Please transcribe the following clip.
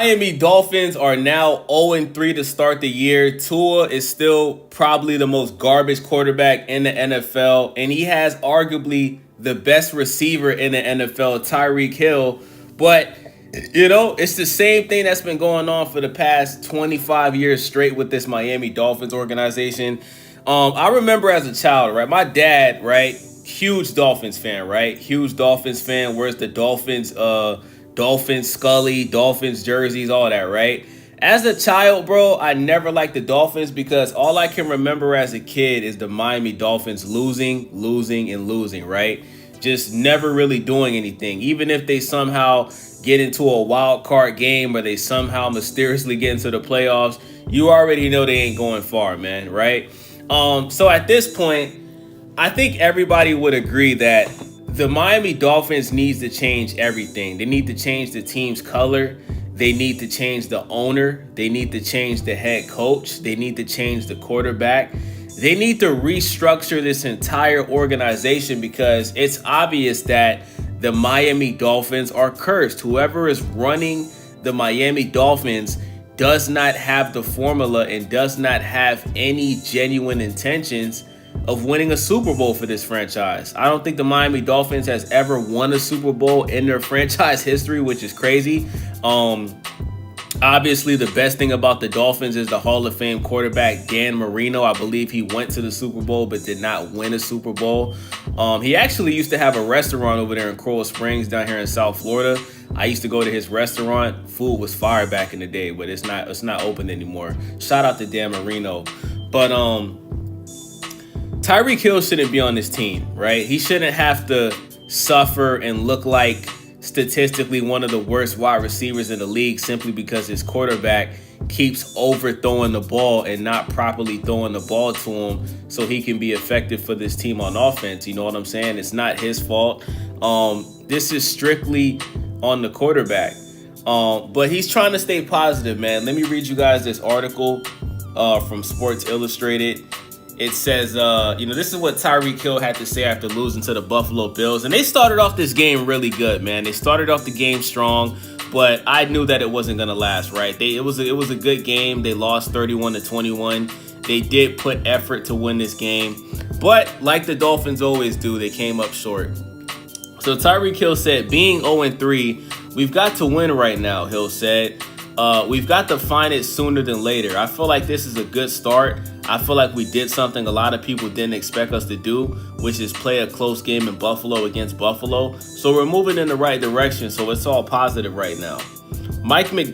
Miami Dolphins are now 0-3 to start the year. Tua is still probably the most garbage quarterback in the NFL, and he has arguably the best receiver in the NFL, Tyreek Hill. But, it's the same thing that's been going on for the past 25 years straight with this Miami Dolphins organization. I remember as a child, right? My dad, right? Huge Dolphins fan, right? Huge Dolphins fan. Wears the Dolphins Scully, Dolphins jerseys, all that, right? As a child, bro, I never liked the Dolphins because all I can remember as a kid is the Miami Dolphins losing, and losing, right? Just never really doing anything. Even if they somehow get into a wild card game or they somehow mysteriously get into the playoffs, you already know they ain't going far, man, right? So at this point, I think everybody would agree that the Miami Dolphins needs to change everything. They need to change the team's color. They need to change the owner. They need to change the head coach. They need to change the quarterback. They need to restructure this entire organization because it's obvious that the Miami Dolphins are cursed. Whoever is running the Miami Dolphins does not have the formula and does not have any genuine intentions of winning a Super Bowl for this franchise. I don't think the Miami Dolphins has ever won a Super Bowl in their franchise history, which is crazy. Obviously, the best thing about the Dolphins is the Hall of Fame quarterback, Dan Marino. I believe he went to the Super Bowl but did not win a Super Bowl. He actually used to have a restaurant over there in Coral Springs down here in South Florida. I used to go to his restaurant. Food was fire back in the day, but it's not open anymore. Shout out to Dan Marino. But Tyreek Hill shouldn't be on this team, right? He shouldn't have to suffer and look like statistically one of the worst wide receivers in the league simply because his quarterback keeps overthrowing the ball and not properly throwing the ball to him so he can be effective for this team on offense. You know what I'm saying? It's not his fault. This is strictly on the quarterback. But he's trying to stay positive, man. Let me read you guys this article from Sports Illustrated. It says, this is what Tyreek Hill had to say after losing to the Buffalo Bills. And they started off this game really good, man. They started off the game strong, but I knew that it wasn't going to last, right? It was a good game. They lost 31-21. They did put effort to win this game. But like the Dolphins always do, they came up short. So Tyreek Hill said, being 0-3, we've got to win right now, Hill said. We've got to find it sooner than later. I feel like this is a good start. I feel like we did something a lot of people didn't expect us to do, which is play a close game in Buffalo against Buffalo. So we're moving in the right direction. So it's all positive right now. Mike McDaniel.